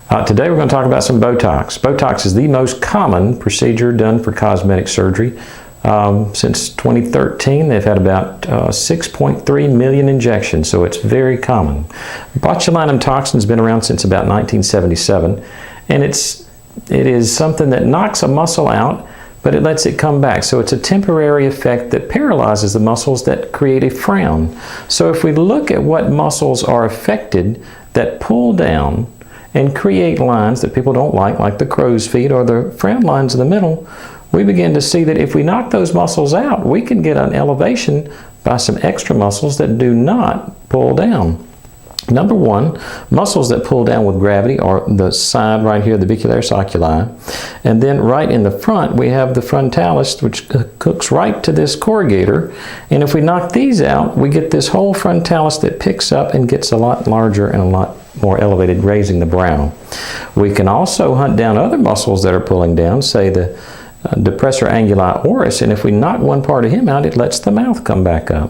Today we're going to talk about some Botox. Botox is the most common procedure done for cosmetic surgery. Since 2013, they've had about 6.3 million injections, so it's very common. Botulinum toxin has been around since about 1977, and it is something that knocks a muscle out, but it lets it come back. So it's a temporary effect that paralyzes the muscles that create a frown. So if we look at what muscles are affected that pull down and create lines that people don't like the crow's feet or the frown lines in the middle, we begin to see that if we knock those muscles out, we can get an elevation by some extra muscles that do not pull down. Number one, muscles that pull down with gravity are the side right here, the orbicularis oculi. And then right in the front, we have the frontalis, which hooks right to this corrugator. And if we knock these out, we get this whole frontalis that picks up and gets a lot larger and a lot more elevated, raising the brow. We can also hunt down other muscles that are pulling down, say the depressor anguli oris, and if we knock one part of him out, it lets the mouth come back up.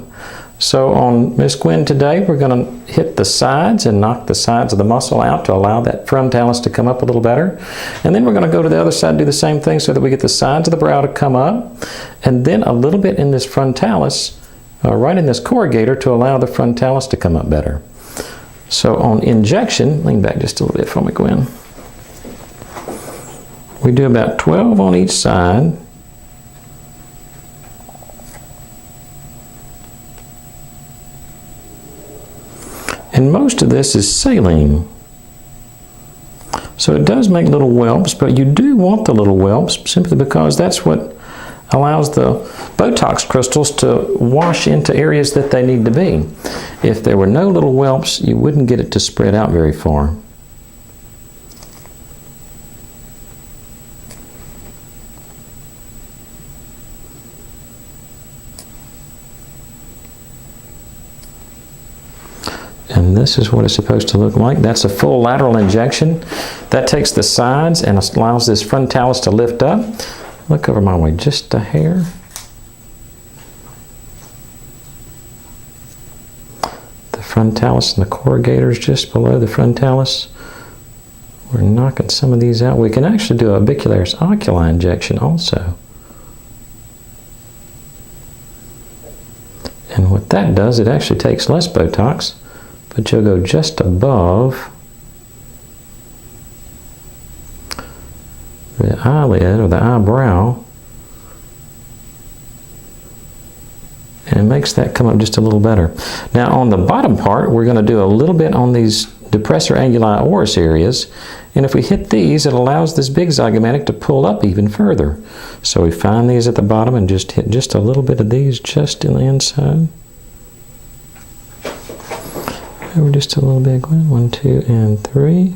So on Miss Gwen today, we're going to hit the sides and knock the sides of the muscle out to allow that frontalis to come up a little better. And then we're going to go to the other side and do the same thing so that we get the sides of the brow to come up, and then a little bit in this frontalis, right in this corrugator, to allow the frontalis to come up better. So on injection, lean back just a little bit for me, Gwen. We do about 12 on each side. And most of this is saline. So it does make little whelps, but you do want the little whelps simply because that's what allows the Botox crystals to wash into areas that they need to be. If there were no little whelps, you wouldn't get it to spread out very far. And this is what it's supposed to look like. That's a full lateral injection. That takes the sides and allows this frontalis to lift up. Look over my way just a hair. The frontalis and the corrugators just below the frontalis. We're knocking some of these out. We can actually do a orbicularis oculi injection also. And what that does, it actually takes less Botox, but you'll go just above the eyelid or the eyebrow, and it makes that come up just a little better. Now on the bottom part, we're going to do a little bit on these depressor anguli oris areas, and if we hit these, it allows this big zygomatic to pull up even further. So we find these at the bottom and just hit just a little bit of these just in the inside. Over just a little bit, Gwen. 1, 2, and 3.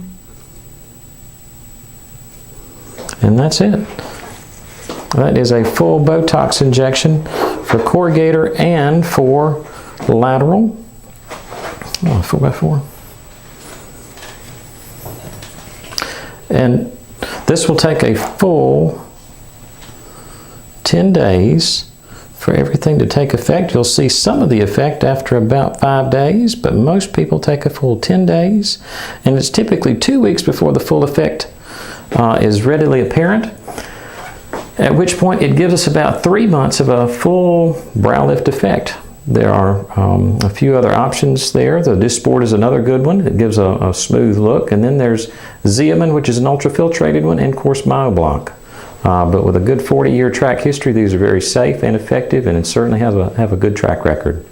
And that's it. That is a full Botox injection for corrugator and for lateral. 4x4. And this will take a full 10 days for everything to take effect. You'll see some of the effect after about 5 days, but most people take a full 10 days. And it's typically 2 weeks before the full effect is readily apparent, at which point it gives us about 3 months of a full brow lift effect. There are a few other options there. The Dysport is another good one. It gives a smooth look. And then there's Xeomin, which is an ultrafiltrated one, and of course MyoBlock. But with a good 40-year track history, these are very safe and effective, and it certainly have a good track record.